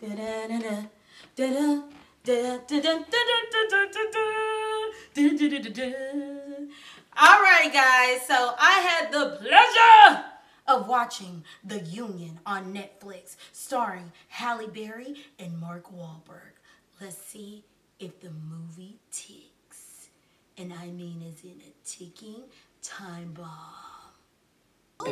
Alright, guys, so I had the pleasure of watching The Union on Netflix, starring Halle Berry and Mark Wahlberg. Let's see if the movie ticks. And I mean as in a ticking time bomb. Oh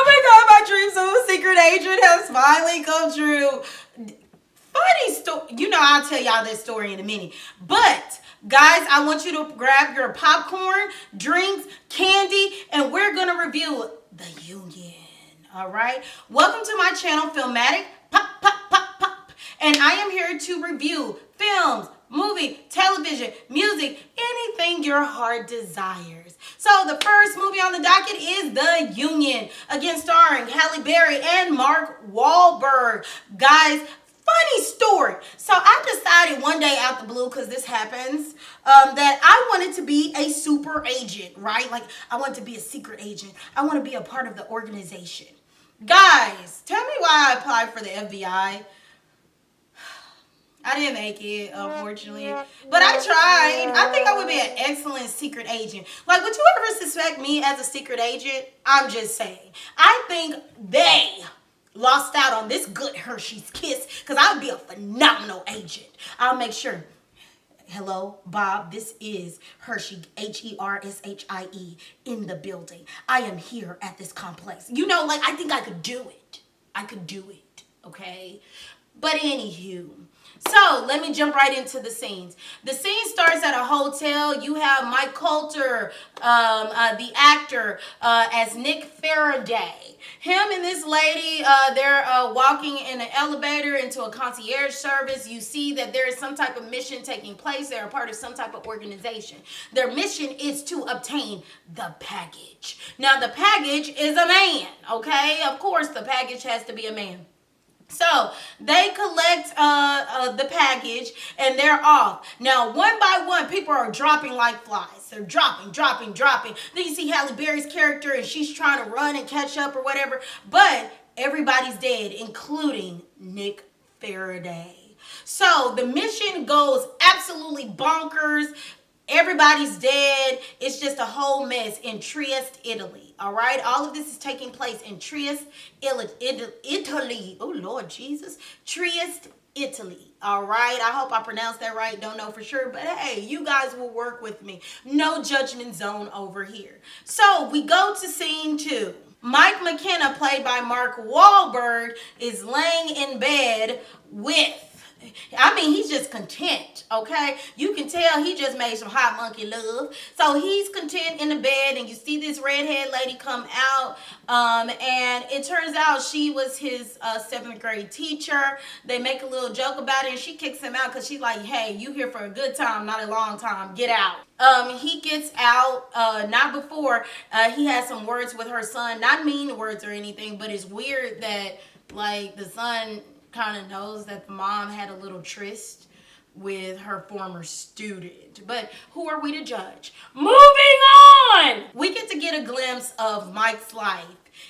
my god, my dreams of a secret agent has finally come true. Funny story. You know, I'll tell y'all this story in a minute. But, guys, I want you to grab your popcorn, drinks, candy, and we're going to review The Union. All right? Welcome to my channel, Film-A-Tic. Pop, pop, pop, pop. And I am here to review films, movie, television, music, anything your heart desires. So the first movie on the docket is The Union, again starring Halle Berry and Mark Wahlberg. Guys, funny story. So I decided one day out the blue, because this happens, that I wanted to be a super agent, right? Like, I wanted to be a secret agent. I want to be a part of the organization. Guys, tell me why I applied for the FBI. I didn't make it, unfortunately. But I tried. I think I would be an excellent secret agent. Like, would you ever suspect me as a secret agent? I'm just saying. I think they lost out on this good Hershey's Kiss, because I would be a phenomenal agent. I'll make sure. Hello, Bob. This is Hershey, Hershie, in the building. I am here at this complex. You know, like, I think I could do it. I could do it, okay? But anywho, so let me jump right into the scenes. The scene starts at a hotel. You have Mike Coulter, the actor, as Nick Faraday. Him and this lady, they're walking in an elevator into a concierge service. You see that there is some type of mission taking place. They're a part of some type of organization. Their mission is to obtain the package. Now, the package is a man, okay? Of course, the package has to be a man. So they collect the package and they're off. Now, one by one, people are dropping like flies. They're dropping. Then you see Halle Berry's character and she's trying to run and catch up or whatever. But everybody's dead, including Nick Faraday. So the mission goes absolutely bonkers. Everybody's dead. It's just a whole mess in Trieste, Italy. All right? All of this is taking place in Trieste, Italy. Oh, Lord Jesus. Trieste, Italy. All right? I hope I pronounced that right. Don't know for sure. But, hey, you guys will work with me. No judgment zone over here. So, we go to scene 2. Mike McKenna, played by Mark Wahlberg, is laying in bed with... he's just content, okay? You can tell he just made some hot monkey love. So he's content in the bed, and you see this redhead lady come out, and it turns out she was his 7th grade teacher. They make a little joke about it, and she kicks him out because she's like, hey, you here for a good time, not a long time. Get out. He gets out, not before he has some words with her son. Not mean words or anything, but it's weird that, like, the son kind of knows that the mom had a little tryst with her former student. But who are we to judge? Moving on! We get to get a glimpse of Mike's life.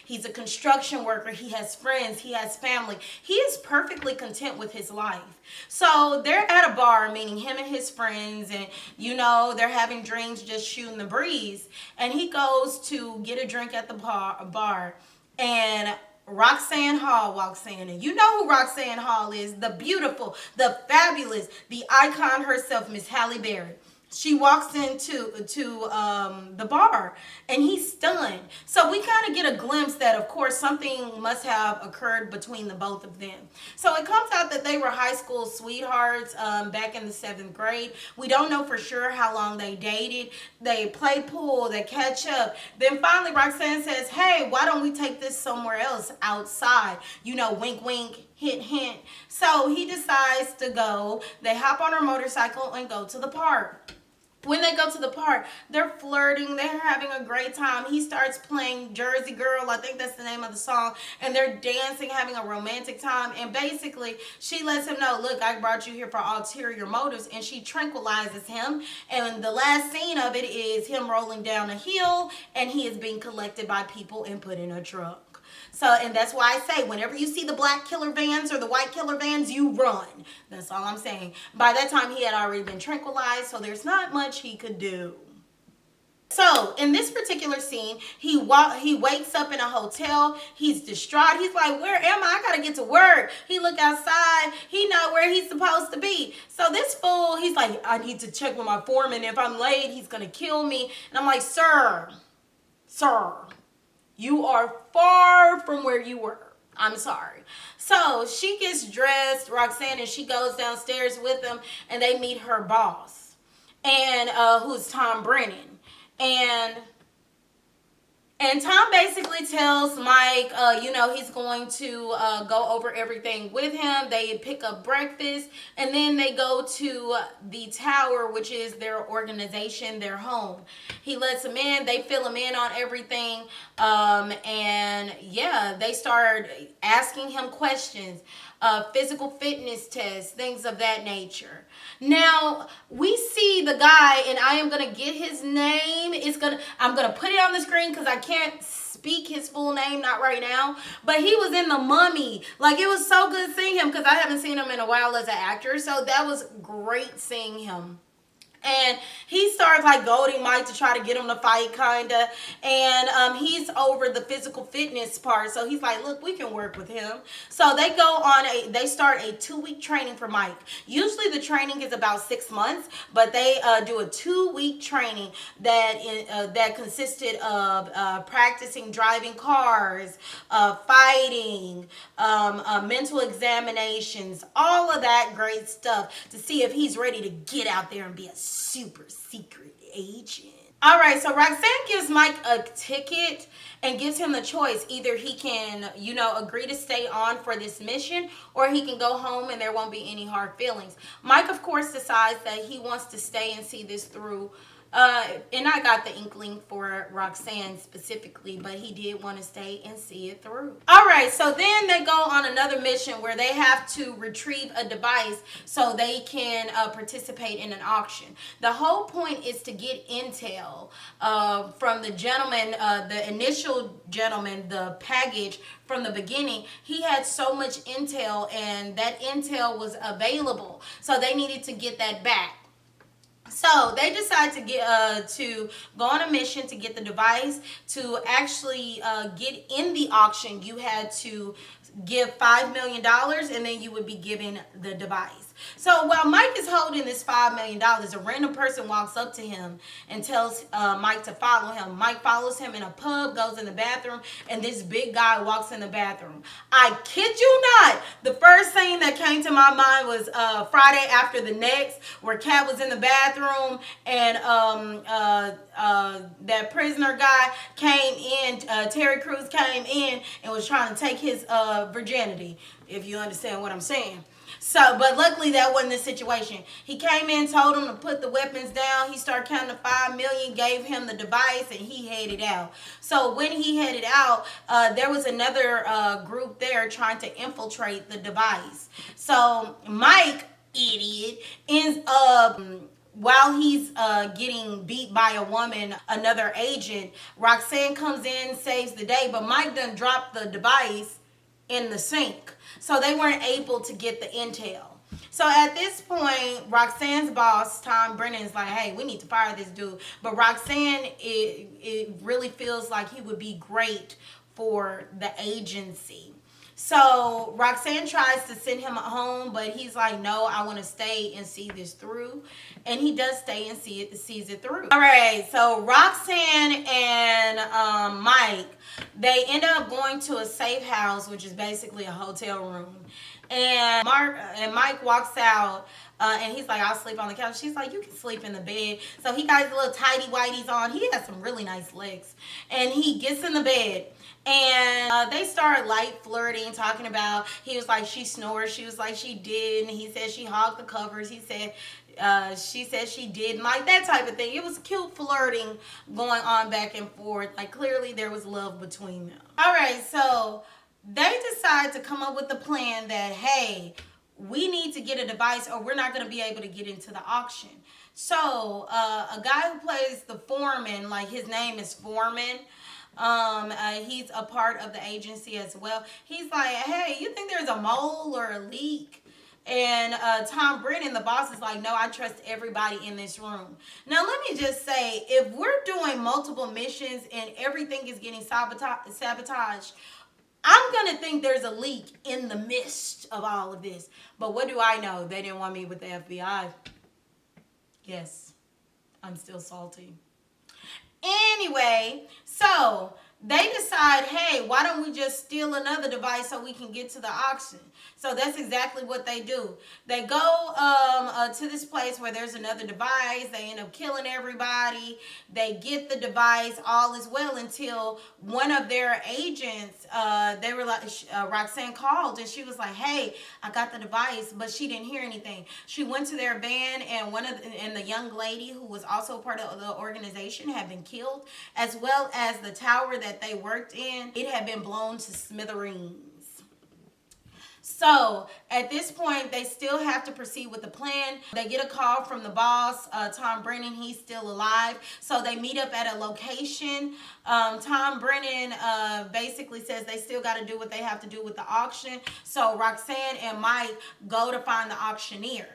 He's a construction worker. He has friends. He has family. He is perfectly content with his life. So they're at a bar, meaning him and his friends, and, you know, they're having drinks, just shooting the breeze. And he goes to get a drink at the bar, and Roxanne Hall walks in, and you know who Roxanne Hall is, the beautiful, the fabulous, the icon herself, Miss Halle Berry. She walks into the bar, and he's stunned. So we kind of get a glimpse that, of course, something must have occurred between the both of them. So it comes out that they were high school sweethearts back in the 7th grade. We don't know for sure how long they dated. They play pool, they catch up. Then finally Roxanne says, hey, why don't we take this somewhere else outside? You know, wink, wink, hint, hint. So he decides to go. They hop on her motorcycle and go to the park. When they go to the park, they're flirting, they're having a great time. He starts playing Jersey Girl, I think that's the name of the song, and they're dancing, having a romantic time. And basically, she lets him know, look, I brought you here for ulterior motives, and she tranquilizes him. And the last scene of it is him rolling down a hill, and he is being collected by people and put in a truck. So, and that's why I say, whenever you see the black killer vans or the white killer vans, you run. That's all I'm saying. By that time, he had already been tranquilized, so there's not much he could do. So in this particular scene, he wakes up in a hotel. He's distraught. He's like, "Where am I? I gotta get to work." He look outside. He know where he's supposed to be. So this fool, he's like, "I need to check with my foreman. If I'm late, he's gonna kill me." And I'm like, "Sir, you are far from where you were. I'm sorry." So she gets dressed, Roxanne, and she goes downstairs with them, and they meet her boss, and who's Tom Brennan. And Tom basically tells Mike, he's going to go over everything with him. They pick up breakfast, and then they go to the tower, which is their organization, their home. He lets him in. They fill him in on everything. And yeah, they start asking him questions, physical fitness tests, things of that nature. Now we see the guy, and I am gonna get his name. I'm gonna put it on the screen because I can't speak his full name, not right now. But he was in The Mummy. Like, it was so good seeing him because I haven't seen him in a while as an actor. So that was great seeing him. And he starts like goading Mike to try to get him to fight, kinda. And he's over the physical fitness part, so he's like, "Look, we can work with him." So they start a 2-week training for Mike. Usually the training is about 6 months, but they do a 2-week training that consisted of practicing driving cars, fighting, mental examinations, all of that great stuff to see if he's ready to get out there and be a super secret agent. All right, so Roxanne gives Mike a ticket and gives him the choice. Either he can, agree to stay on for this mission, or he can go home and there won't be any hard feelings. Mike, of course, decides that he wants to stay and see this through. And I got the inkling for Roxanne specifically, but he did want to stay and see it through. All right, so then they go on another mission where they have to retrieve a device so they can participate in an auction. The whole point is to get intel from the gentleman, the initial gentleman, the package from the beginning. He had so much intel, and that intel was available, so they needed to get that back. So they decide to go on a mission to get the device. To actually get in the auction, you had to give $5 million, and then you would be given the device. So while Mike is holding this $5 million, a random person walks up to him and tells Mike to follow him. Mike follows him in a pub, goes in the bathroom, and this big guy walks in the bathroom. I kid you not, the first thing that came to my mind was Friday After the Next, where Cat was in the bathroom, and that prisoner guy came in, Terry Crews came in and was trying to take his virginity, if you understand what I'm saying. So, but luckily that wasn't the situation. He came in, told him to put the weapons down. He started counting to 5 million, gave him the device, and he headed out. So when he headed out, there was another group there trying to infiltrate the device. So Mike, idiot, ends up... While he's getting beat by a woman, another agent, Roxanne comes in, saves the day, but Mike done dropped the device in the sink. So they weren't able to get the intel. So at this point, Roxanne's boss, Tom Brennan, is like, "Hey, we need to fire this dude." But Roxanne, it really feels like he would be great for the agency. So Roxanne tries to send him home, but he's like, "No, I want to stay and see this through." And he does stay and sees it through. All right, so Roxanne and Mike, they end up going to a safe house, which is basically a hotel room. And Mike walks out, and he's like, "I'll sleep on the couch." She's like, "You can sleep in the bed." So he got his little tighty whities on. He has some really nice legs. And he gets in the bed. And they started light flirting, talking about, he was like, she snores. She was like, she did. And he said she hogged the covers. He said She said she didn't like that type of thing. It was cute flirting going on back and forth. Like clearly there was love between them. All right, so they decide to come up with a plan that, hey, we need to get a device or we're not going to be able to get into the auction. So a guy who plays the foreman, like his name is Foreman. He's a part of the agency as well. He's like, hey, you think there's a mole or a leak? And Tom Brennan, the boss, is like, no, I trust everybody in this room. Now, let me just say, if we're doing multiple missions and everything is getting sabotaged, I'm going to think there's a leak in the midst of all of this. But what do I know? They didn't want me with the FBI. Yes, I'm still salty. Anyway, so they decide, hey, why don't we just steal another device so we can get to the auction? So that's exactly what they do. They go to this place where there's another device. They end up killing everybody. They get the device. All is well until one of their agents, they were like, Roxanne called and she was like, hey, I got the device, but she didn't hear anything. She went to their van and the young lady who was also part of the organization had been killed, as well as the tower that they worked in. It had been blown to smithereens. So at this point, they still have to proceed with the plan. They get a call from the boss, Tom Brennan. He's still alive. So they meet up at a location. Tom Brennan basically says they still got to do what they have to do with the auction. So Roxanne and Mike go to find the auctioneer.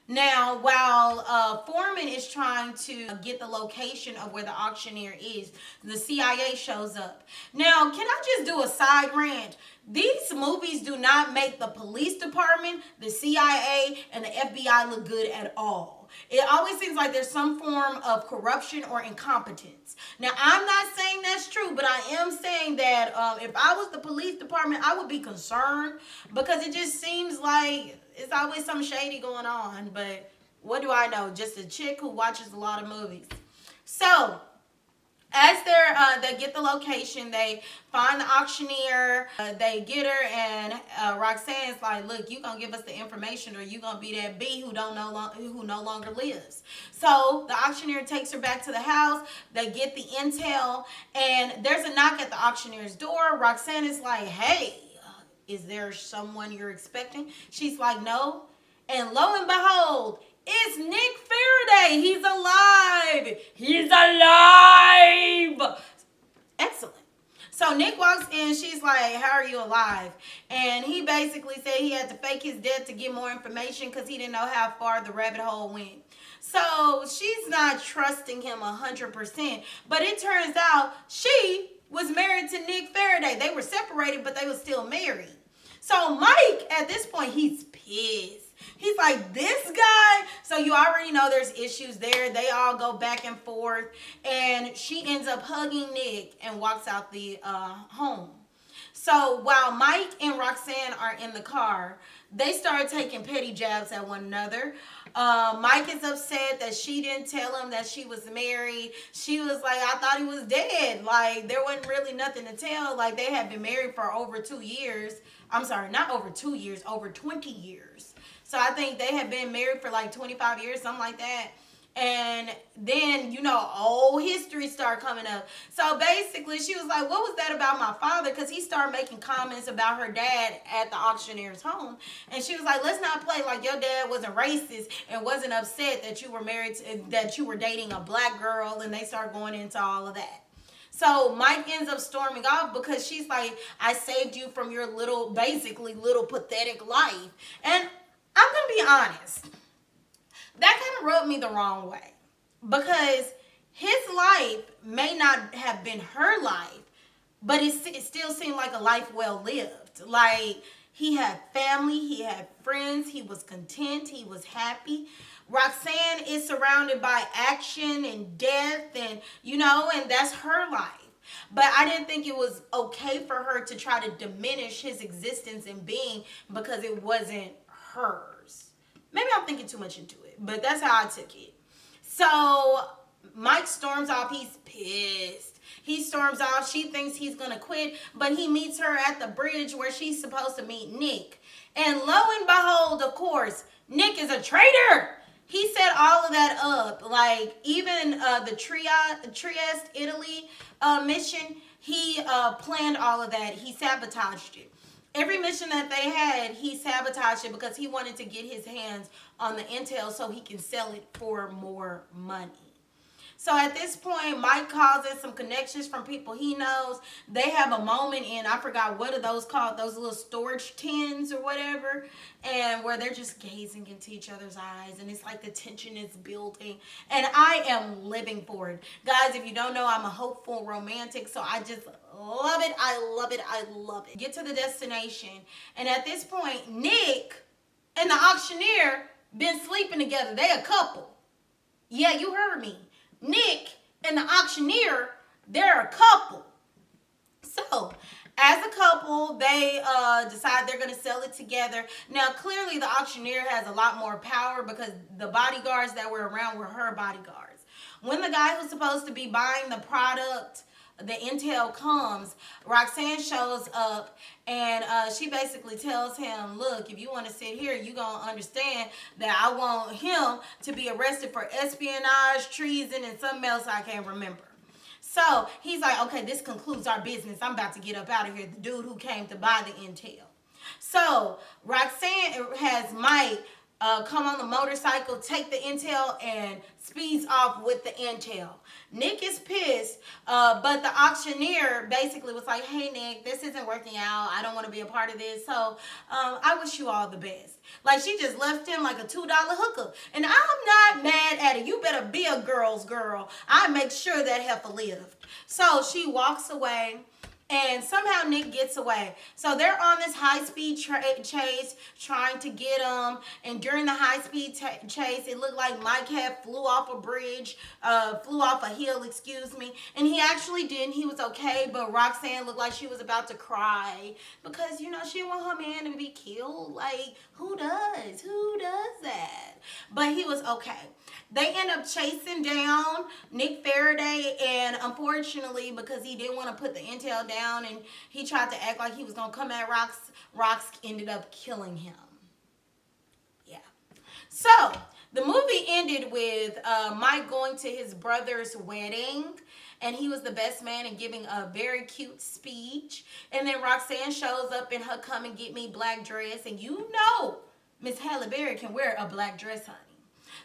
Now, while Foreman is trying to get the location of where the auctioneer is, the CIA shows up. Now, can I just do a side rant? These movies do not make the police department, the CIA, and the FBI look good at all. It always seems like there's some form of corruption or incompetence. Now, I'm not saying that's true, but I am saying that if I was the police department, I would be concerned because it just seems like it's always something shady going on. But what do I know? Just a chick who watches a lot of movies. So as they get the location, they find the auctioneer, they get her, and Roxanne's like, look, you gonna give us the information or you gonna be that B who no longer lives. So the auctioneer takes her back to the house, they get the intel, and there's a knock at the auctioneer's door. Roxanne is like, hey, is there someone you're expecting? She's like, no. And lo and behold, it's Nick Faraday. He's alive. He's alive. Excellent. So Nick walks in. She's like, how are you alive? And he basically said he had to fake his death to get more information because he didn't know how far the rabbit hole went. So she's not trusting him 100%. But it turns out she was married to Nick Faraday. They were separated, but they were still married. So Mike, at this point, he's pissed. He's like, this guy? So you already know there's issues there. They all go back and forth. And she ends up hugging Nick and walks out the home. So while Mike and Roxanne are in the car, they start taking petty jabs at one another. Mike is upset that she didn't tell him that she was married. She was like, I thought he was dead. Like, there wasn't really nothing to tell. Like, they had been married for over 2 years. I'm sorry, not over 2 years, over 20 years. So I think they had been married for like 25 years, something like that. And then, old history started coming up. So basically, she was like, what was that about my father? Because he started making comments about her dad at the auctioneer's home. And she was like, let's not play like your dad wasn't racist and wasn't upset that you were married that you were dating a black girl. And they started going into all of that. So Mike ends up storming off because she's like, I saved you from your little pathetic life. And I'm going to be honest. That kind of rubbed me the wrong way. Because his life may not have been her life, but it still seemed like a life well lived. Like, he had family, he had friends, he was content, he was happy. Roxanne is surrounded by action and death and that's her life. But I didn't think it was okay for her to try to diminish his existence and being because it wasn't hers. Maybe I'm thinking too much into it, but that's how I took it. So Mike storms off. He's pissed. He storms off. She thinks he's going to quit, but he meets her at the bridge where she's supposed to meet Nick. And lo and behold, of course, Nick is a traitor. he set all of that up. Like even the Trieste, Italy mission, he planned all of that. He sabotaged it. Every mission that they had, he sabotaged it because he wanted to get his hands on the intel so he can sell it for more money. So at this point, Mike calls in some connections from people he knows. They have a moment in, I forgot what are those called, those little storage tins or whatever, and where they're just gazing into each other's eyes, and it's like the tension is building, and I am living for it. Guys, if you don't know, I'm a hopeful romantic, so I just love it, I love it, I love it. Get to the destination, and at this point, Nick and the auctioneer been sleeping together. They a couple. Yeah, you heard me. Nick and the auctioneer, they're a couple. So, as a couple, they decide they're going to sell it together. Now, clearly, the auctioneer has a lot more power because the bodyguards that were around were her bodyguards. When the guy who's supposed to be buying the product, the intel comes, Roxanne shows up, and she basically tells him, look, if you want to sit here, you're going to understand that I want him to be arrested for espionage, treason, and something else I can't remember. So he's like, okay, this concludes our business. I'm about to get up out of here. The dude who came to buy the intel. So Roxanne has Mike come on the motorcycle, take the intel, and speeds off with the intel. Nick is pissed, but the auctioneer basically was like, hey, Nick, this isn't working out. I don't want to be a part of this, so I wish you all the best. Like, she just left him like a $2 hookup. And I'm not mad at it. You better be a girl's girl. I make sure that heifer lived. So she walks away. And somehow Nick gets away. So they're on this high-speed chase trying to get him. And during the high-speed chase, it looked like Mike had flew off a bridge, flew off a hill, excuse me. And he actually didn't. He was okay. But Roxanne looked like she was about to cry because, you know, she didn't want her man to be killed. Like, who does? Who does that? But he was okay. They end up chasing down Nick Faraday, and unfortunately, because he didn't want to put the intel down and he tried to act like he was going to come at Rox ended up killing him. Yeah. So, the movie ended with Mike going to his brother's wedding, and he was the best man and giving a very cute speech. And then Roxanne shows up in her come and get me black dress, and you know Miss Halle Berry can wear a black dress, honey.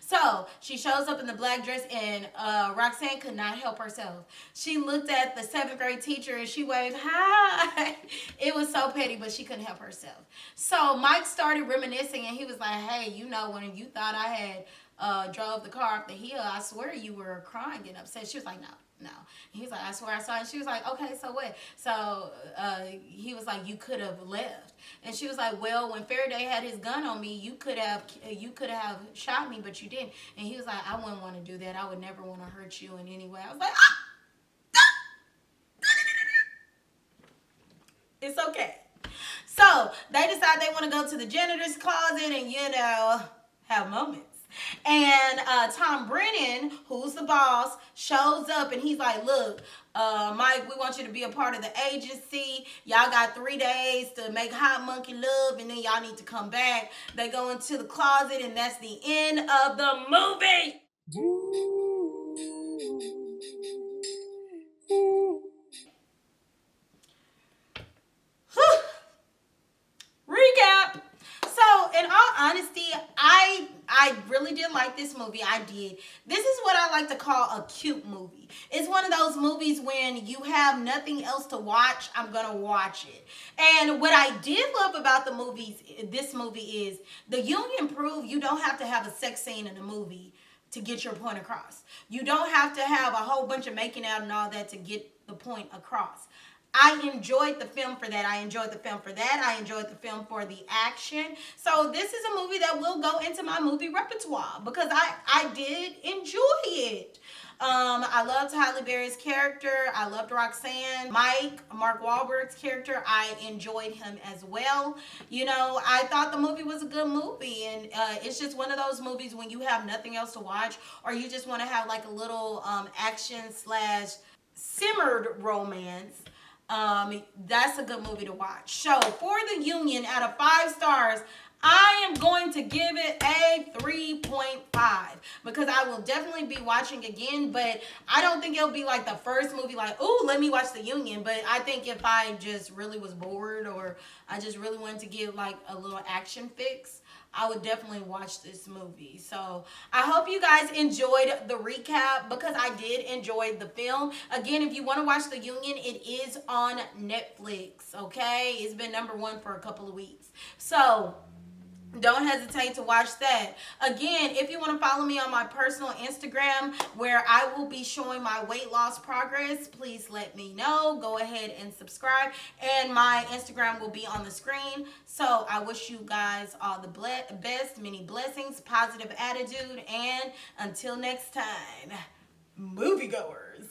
So she shows up in the black dress, and Roxanne could not help herself. She looked at the 7th grade teacher and she waved, hi. It was so petty, but she couldn't help herself. So Mike started reminiscing, and he was like, hey, you know, when you thought I had drove the car up the hill, I swear you were crying and upset. She was like, no. And he's like, I swear I saw it. And she was like, okay, so what? So he was like, you could have left. And she was like, well, when Faraday had his gun on me, you could have shot me, but you didn't. And he was like, I wouldn't want to do that. I would never want to hurt you in any way. I was like, it's okay. So they decide they want to go to the janitor's closet and, you know, have moments. And Tom Brennan, who's the boss, shows up, and he's like, look, Mike, we want you to be a part of the agency. Y'all got 3 days to make hot monkey love, and then y'all need to come back. They go into the closet, and that's the end of the movie. Recap. So, in all honesty, I really did like this movie. I did. This is what I like to call a cute movie. It's one of those movies when you have nothing else to watch, I'm going to watch it. And what I did love about this movie is the union proved you don't have to have a sex scene in a movie to get your point across. You don't have to have a whole bunch of making out and all that to get the point across. I enjoyed the film for that. I enjoyed the film for that. I enjoyed the film for the action. So this is a movie that will go into my movie repertoire because I did enjoy it. I loved Halle Berry's character. I loved Roxanne. Mark Wahlberg's character, I enjoyed him as well. You know, I thought the movie was a good movie, and it's just one of those movies when you have nothing else to watch, or you just want to have like a little action / simmered romance. That's a good movie to watch. So for the union, out of 5 stars, I am going to give it a 3.5 because I will definitely be watching again, but I don't think it'll be like the first movie, like, ooh, let me watch The Union. But I think if I just really was bored or I just really wanted to get like a little action fix, I would definitely watch this movie. So I hope you guys enjoyed the recap because I did enjoy the film. Again, if you want to watch The Union, it is on Netflix, okay? It's been #1 for a couple of weeks. So don't hesitate to watch that. Again, if you want to follow me on my personal Instagram where I will be showing my weight loss progress, please let me know. Go ahead and subscribe. And my Instagram will be on the screen. So I wish you guys all the best, many blessings, positive attitude, and until next time, moviegoers.